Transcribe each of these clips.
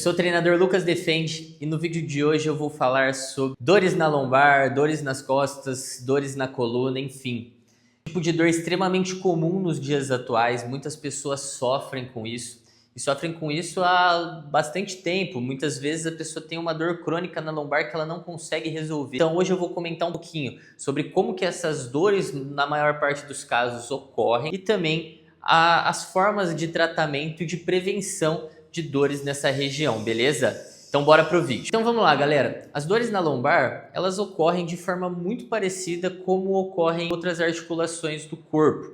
Eu sou o treinador Lucas Defende e no vídeo de hoje eu vou falar sobre dores na lombar, dores nas costas, dores na coluna, enfim. Um tipo de dor extremamente comum nos dias atuais, muitas pessoas sofrem com isso e sofrem com isso há bastante tempo. Muitas vezes a pessoa tem uma dor crônica na lombar que ela não consegue resolver. Então hoje eu vou comentar um pouquinho sobre como que essas dores na maior parte dos casos ocorrem e também as formas de tratamento e de prevenção de dores nessa região, beleza? Então bora pro vídeo. Então vamos lá, galera. As dores na lombar, elas ocorrem de forma muito parecida como ocorrem em outras articulações do corpo.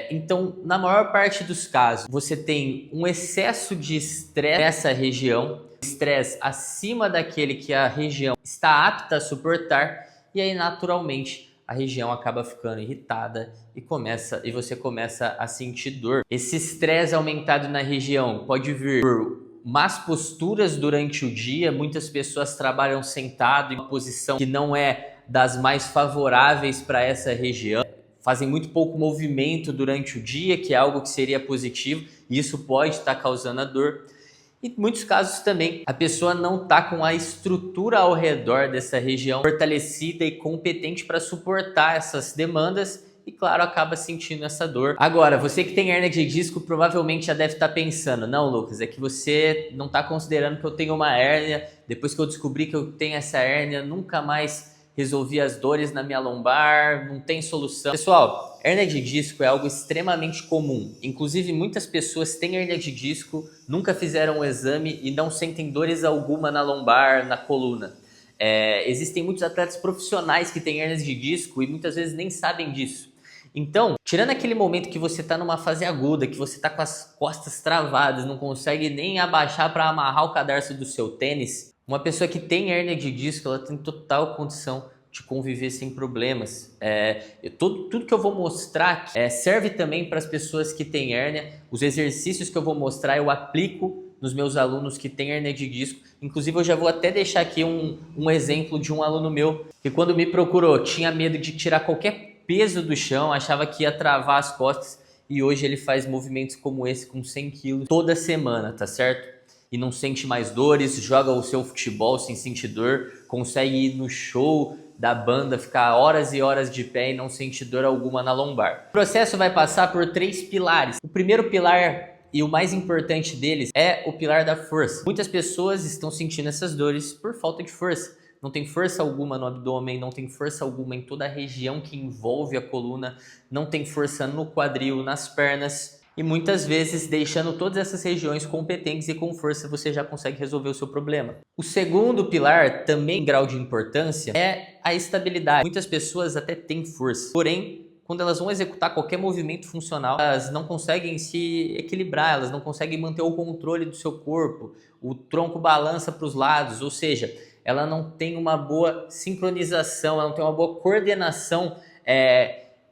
Então, na maior parte dos casos, você tem um excesso de estresse nessa região, estresse acima daquele que a região está apta a suportar, e aí naturalmente a região acaba ficando irritada e você começa a sentir dor. Esse estresse aumentado na região pode vir por más posturas durante o dia. Muitas pessoas trabalham sentado em uma posição que não é das mais favoráveis para essa região. Fazem muito pouco movimento durante o dia, que é algo que seria positivo, e isso pode estar causando a dor. E em muitos casos também a pessoa não está com a estrutura ao redor dessa região fortalecida e competente para suportar essas demandas e, claro, acaba sentindo essa dor. Agora, você que tem hérnia de disco provavelmente já deve estar pensando: não, Lucas, é que você não está considerando que eu tenho uma hérnia. Depois que eu descobri que eu tenho essa hérnia, nunca mais resolvi as dores na minha lombar, não tem solução. Pessoal, hérnia de disco é algo extremamente comum. Inclusive, muitas pessoas têm hérnia de disco, nunca fizeram o exame e não sentem dores alguma na lombar, na coluna. Existem muitos atletas profissionais que têm hérnias de disco e muitas vezes nem sabem disso. Então, tirando aquele momento que você está numa fase aguda, que você está com as costas travadas, não consegue nem abaixar para amarrar o cadarço do seu tênis, uma pessoa que tem hérnia de disco, ela tem total condição de conviver sem problemas. Tudo que eu vou mostrar aqui, serve também para as pessoas que têm hérnia. Os exercícios que eu vou mostrar eu aplico nos meus alunos que têm hérnia de disco. Inclusive eu já vou até deixar aqui um exemplo de um aluno meu que quando me procurou tinha medo de tirar qualquer peso do chão, achava que ia travar as costas, e hoje ele faz movimentos como esse com 100 quilos toda semana, tá certo? E não sente mais dores, joga o seu futebol sem sentir dor, consegue ir no show da banda, ficar horas e horas de pé e não sentir dor alguma na lombar. O processo vai passar por 3 pilares. O primeiro pilar e o mais importante deles é o pilar da força. Muitas pessoas estão sentindo essas dores por falta de força. Não tem força alguma no abdômen, não tem força alguma em toda a região que envolve a coluna, não tem força no quadril, nas pernas. E muitas vezes, deixando todas essas regiões competentes e com força, você já consegue resolver o seu problema. O segundo pilar, também em grau de importância, é a estabilidade. Muitas pessoas até têm força, porém, quando elas vão executar qualquer movimento funcional, elas não conseguem se equilibrar, elas não conseguem manter o controle do seu corpo, o tronco balança para os lados, ou seja, ela não tem uma boa sincronização, ela não tem uma boa coordenação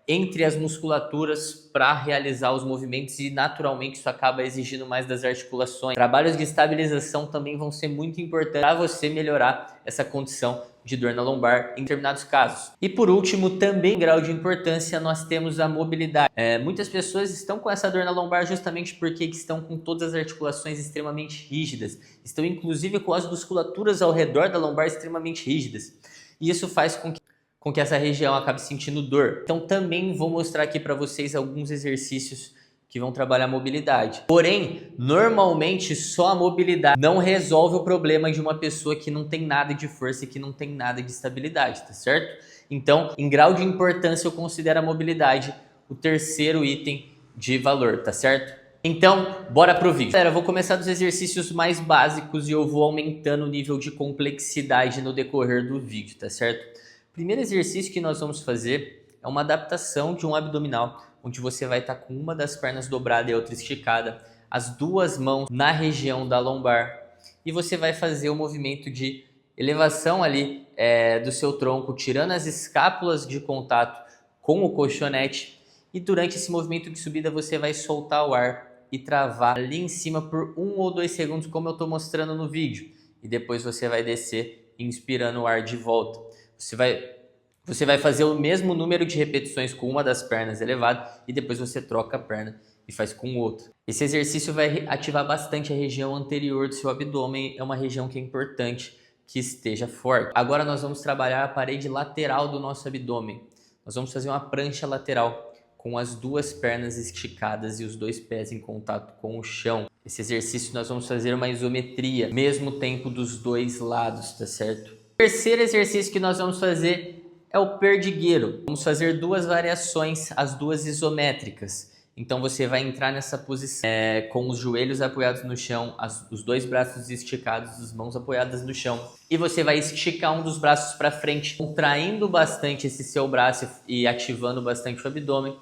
entre as musculaturas para realizar os movimentos, e naturalmente isso acaba exigindo mais das articulações. Trabalhos de estabilização também vão ser muito importantes para você melhorar essa condição de dor na lombar em determinados casos. E por último, também em grau de importância, nós temos a mobilidade. Muitas pessoas estão com essa dor na lombar justamente porque estão com todas as articulações extremamente rígidas, estão inclusive com as musculaturas ao redor da lombar extremamente rígidas, e isso faz com que essa região acabe sentindo dor. Então também vou mostrar aqui para vocês alguns exercícios que vão trabalhar a mobilidade. Porém, normalmente só a mobilidade não resolve o problema de uma pessoa que não tem nada de força e que não tem nada de estabilidade, tá certo? Então, em grau de importância, eu considero a mobilidade o terceiro item de valor, tá certo? Então, bora pro vídeo. Galera, eu vou começar dos exercícios mais básicos e eu vou aumentando o nível de complexidade no decorrer do vídeo, tá certo? O primeiro exercício que nós vamos fazer é uma adaptação de um abdominal, onde você vai estar com uma das pernas dobrada e a outra esticada, as duas mãos na região da lombar, e você vai fazer o movimento de elevação ali do seu tronco, tirando as escápulas de contato com o colchonete, e durante esse movimento de subida você vai soltar o ar e travar ali em cima por 1 ou 2 segundos, como eu estou mostrando no vídeo, e depois você vai descer inspirando o ar de volta. Você vai fazer o mesmo número de repetições com uma das pernas elevada e depois você troca a perna e faz com o outro. Esse exercício vai ativar bastante a região anterior do seu abdômen, é uma região que é importante que esteja forte. Agora nós vamos trabalhar a parede lateral do nosso abdômen. Nós vamos fazer uma prancha lateral com as duas pernas esticadas e os dois pés em contato com o chão. Esse exercício nós vamos fazer uma isometria, mesmo tempo dos dois lados, tá certo? O terceiro exercício que nós vamos fazer é o perdigueiro. Vamos fazer duas variações, as duas isométricas. Então você vai entrar nessa posição com os joelhos apoiados no chão, os dois braços esticados, as mãos apoiadas no chão. E você vai esticar um dos braços para frente, contraindo bastante esse seu braço e ativando bastante o abdômen.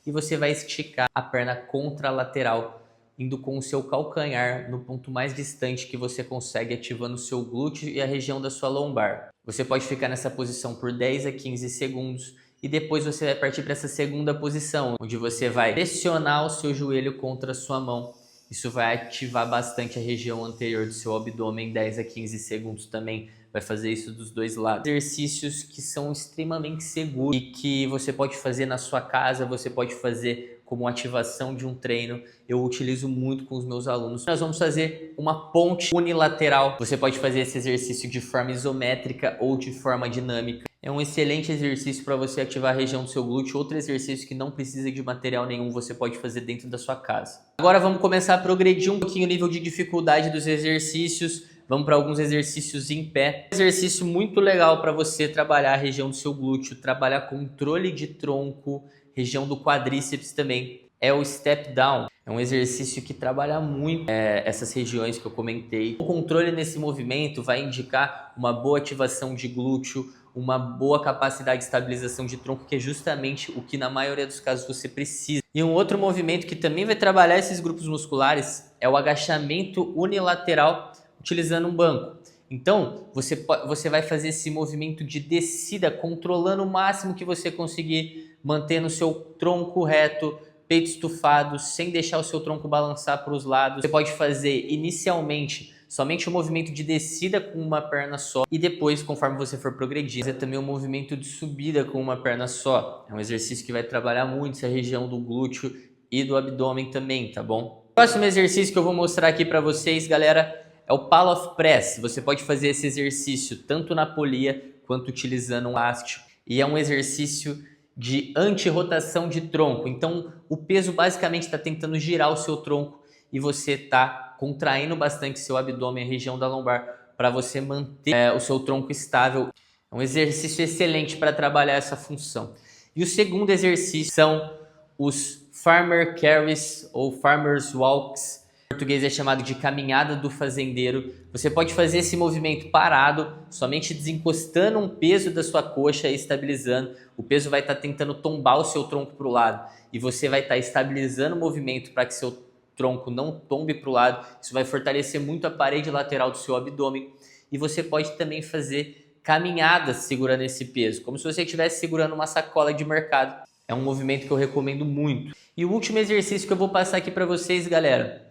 E você vai esticar a perna contralateral, indo com o seu calcanhar no ponto mais distante que você consegue, ativando o seu glúteo e a região da sua lombar. Você pode ficar nessa posição por 10 a 15 segundos. E depois você vai partir para essa segunda posição, onde você vai pressionar o seu joelho contra a sua mão. Isso vai ativar bastante a região anterior do seu abdômen, 10 a 15 segundos também. Vai fazer isso dos dois lados. Exercícios que são extremamente seguros e que você pode fazer na sua casa, você pode fazer como ativação de um treino. Eu utilizo muito com os meus alunos. Nós vamos fazer uma ponte unilateral. Você pode fazer esse exercício de forma isométrica ou de forma dinâmica. É um excelente exercício para você ativar a região do seu glúteo. Outro exercício que não precisa de material nenhum, você pode fazer dentro da sua casa. Agora vamos começar a progredir um pouquinho o nível de dificuldade dos exercícios. Vamos para alguns exercícios em pé. Um exercício muito legal para você trabalhar a região do seu glúteo, trabalhar controle de tronco, região do quadríceps também. É o step down. É um exercício que trabalha muito essas regiões que eu comentei. O controle nesse movimento vai indicar uma boa ativação de glúteo, uma boa capacidade de estabilização de tronco, que é justamente o que na maioria dos casos você precisa. E um outro movimento que também vai trabalhar esses grupos musculares é o agachamento unilateral utilizando um banco. Então, você vai fazer esse movimento de descida, controlando o máximo que você conseguir, mantendo o seu tronco reto, peito estufado, sem deixar o seu tronco balançar para os lados. Você pode fazer inicialmente somente o movimento de descida com uma perna só e depois, conforme você for progredindo, fazer também o movimento de subida com uma perna só. É um exercício que vai trabalhar muito essa região do glúteo e do abdômen também, tá bom? O próximo exercício que eu vou mostrar aqui para vocês, galera, é o Pallof Press. Você pode fazer esse exercício tanto na polia quanto utilizando um elástico. E é um exercício de anti-rotação de tronco. Então, o peso basicamente está tentando girar o seu tronco e você está contraindo bastante seu abdômen, a região da lombar, para você manter o seu tronco estável. É um exercício excelente para trabalhar essa função. E o segundo exercício são os Farmer Carries ou Farmer's Walks. Em português é chamado de caminhada do fazendeiro. Você pode fazer esse movimento parado, somente desencostando um peso da sua coxa e estabilizando. O peso vai estar tentando tombar o seu tronco para o lado e você vai estar estabilizando o movimento para que seu tronco não tombe para o lado. Isso vai fortalecer muito a parede lateral do seu abdômen. E você pode também fazer caminhadas segurando esse peso, como se você estivesse segurando uma sacola de mercado. É um movimento que eu recomendo muito. E o último exercício que eu vou passar aqui para vocês, galera,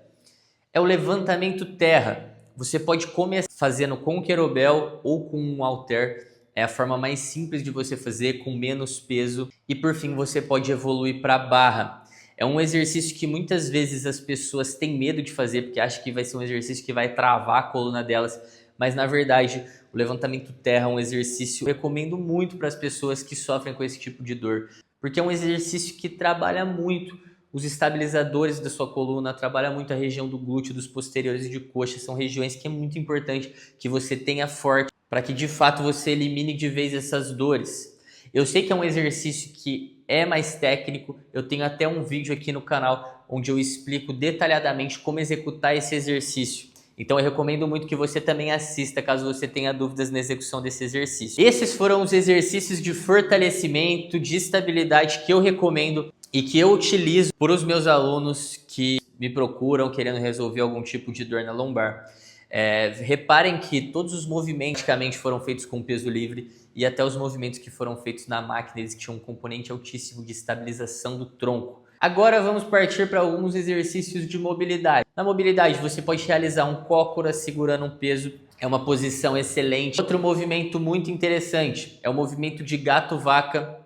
é o levantamento terra. Você pode começar fazendo com o kettlebell ou com um halter. É a forma mais simples de você fazer, com menos peso. E por fim, você pode evoluir para a barra. É um exercício que muitas vezes as pessoas têm medo de fazer, porque acham que vai ser um exercício que vai travar a coluna delas. Mas na verdade, o levantamento terra é um exercício que eu recomendo muito para as pessoas que sofrem com esse tipo de dor. Porque é um exercício que trabalha muito os estabilizadores da sua coluna, trabalha muito a região do glúteo, dos posteriores e de coxa. São regiões que é muito importante que você tenha forte para que de fato você elimine de vez essas dores. Eu sei que é um exercício que é mais técnico, eu tenho até um vídeo aqui no canal onde eu explico detalhadamente como executar esse exercício. Então eu recomendo muito que você também assista caso você tenha dúvidas na execução desse exercício. Esses foram os exercícios de fortalecimento, de estabilidade que eu recomendo e que eu utilizo para os meus alunos que me procuram querendo resolver algum tipo de dor na lombar. Reparem que todos os movimentos praticamente foram feitos com peso livre e até os movimentos que foram feitos na máquina, eles tinham um componente altíssimo de estabilização do tronco. Agora vamos partir para alguns exercícios de mobilidade. Na mobilidade você pode realizar um cócora segurando um peso, é uma posição excelente. Outro movimento muito interessante é o movimento de gato-vaca,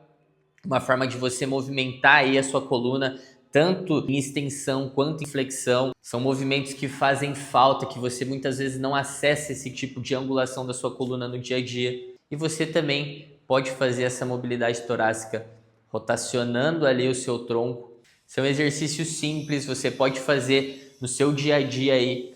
uma forma de você movimentar aí a sua coluna, tanto em extensão quanto em flexão. São movimentos que fazem falta, que você muitas vezes não acessa esse tipo de angulação da sua coluna no dia a dia. E você também pode fazer essa mobilidade torácica rotacionando ali o seu tronco. São exercícios simples, você pode fazer no seu dia a dia aí.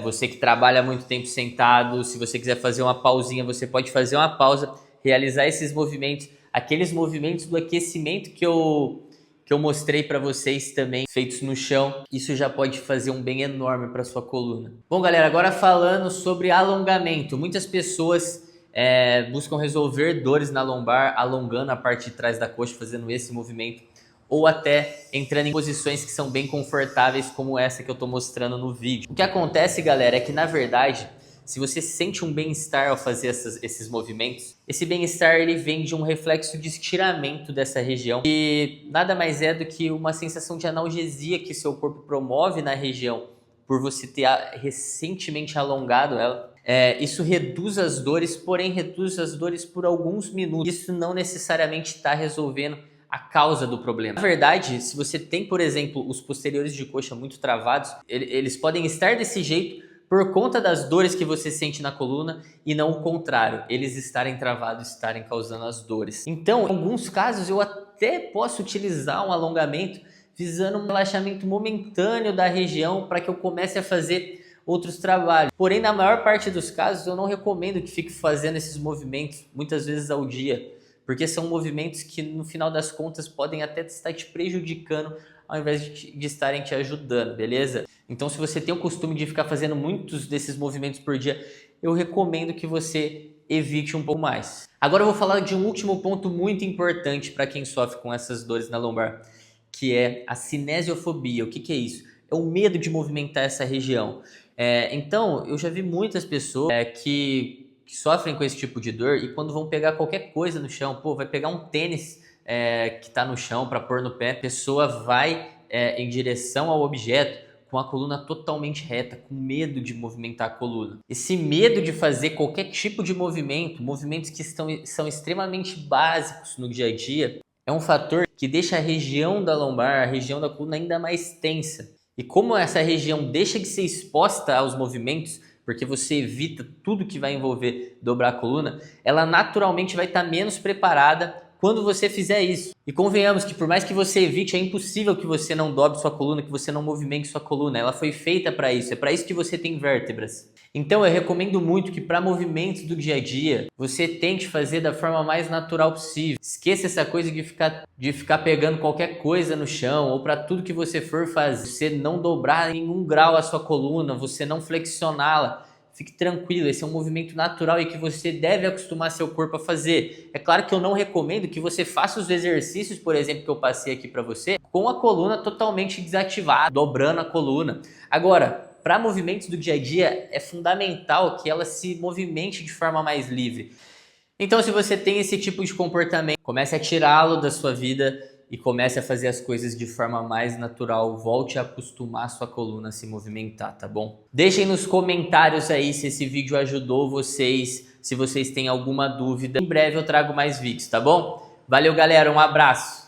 Você que trabalha muito tempo sentado, se você quiser fazer uma pausinha, você pode fazer uma pausa, realizar esses movimentos, aqueles movimentos do aquecimento que eu mostrei para vocês também, feitos no chão. Isso já pode fazer um bem enorme para sua coluna. Bom, galera, agora falando sobre alongamento. Muitas pessoas buscam resolver dores na lombar, alongando a parte de trás da coxa, fazendo esse movimento, ou até entrando em posições que são bem confortáveis, como essa que eu estou mostrando no vídeo. O que acontece, galera, é que na verdade, se você sente um bem-estar ao fazer esses movimentos, esse bem-estar ele vem de um reflexo de estiramento dessa região, e nada mais é do que uma sensação de analgesia que seu corpo promove na região por você ter recentemente alongado ela. Isso reduz as dores, porém reduz as dores por alguns minutos. Isso não necessariamente está resolvendo a causa do problema. Na verdade, se você tem, por exemplo, os posteriores de coxa muito travados, eles podem estar desse jeito por conta das dores que você sente na coluna e não o contrário, eles estarem travados, estarem causando as dores. Então, em alguns casos, eu até posso utilizar um alongamento visando um relaxamento momentâneo da região para que eu comece a fazer outros trabalhos. Porém, na maior parte dos casos, eu não recomendo que fique fazendo esses movimentos muitas vezes ao dia, porque são movimentos que no final das contas podem até estar te prejudicando ao invés de estarem te ajudando, beleza? Então, se você tem o costume de ficar fazendo muitos desses movimentos por dia, eu recomendo que você evite um pouco mais. Agora eu vou falar de um último ponto muito importante para quem sofre com essas dores na lombar, que é a cinesiofobia. O que é isso? É o medo de movimentar essa região. Então, eu já vi muitas pessoas que sofrem com esse tipo de dor e quando vão pegar qualquer coisa no chão, vai pegar um tênis que está no chão para pôr no pé, a pessoa vai em direção ao objeto com a coluna totalmente reta, com medo de movimentar a coluna. Esse medo de fazer qualquer tipo de movimento, movimentos que são extremamente básicos no dia a dia, é um fator que deixa a região da lombar, a região da coluna ainda mais tensa. E como essa região deixa de ser exposta aos movimentos, porque você evita tudo que vai envolver dobrar a coluna, ela naturalmente vai estar menos preparada quando você fizer isso. E convenhamos que por mais que você evite, é impossível que você não dobre sua coluna, que você não movimente sua coluna. Ela foi feita para isso, é para isso que você tem vértebras. Então eu recomendo muito que para movimentos do dia a dia, você tente fazer da forma mais natural possível. Esqueça essa coisa de ficar pegando qualquer coisa no chão, ou para tudo que você for fazer, você não dobrar em 1 grau a sua coluna, você não flexioná-la. Fique tranquilo, esse é um movimento natural e que você deve acostumar seu corpo a fazer. É claro que eu não recomendo que você faça os exercícios, por exemplo, que eu passei aqui para você, com a coluna totalmente desativada, dobrando a coluna. Agora, para movimentos do dia a dia, é fundamental que ela se movimente de forma mais livre. Então, se você tem esse tipo de comportamento, comece a tirá-lo da sua vida e comece a fazer as coisas de forma mais natural. Volte a acostumar a sua coluna a se movimentar, tá bom? Deixem nos comentários aí se esse vídeo ajudou vocês, se vocês têm alguma dúvida. Em breve eu trago mais vídeos, tá bom? Valeu, galera, um abraço!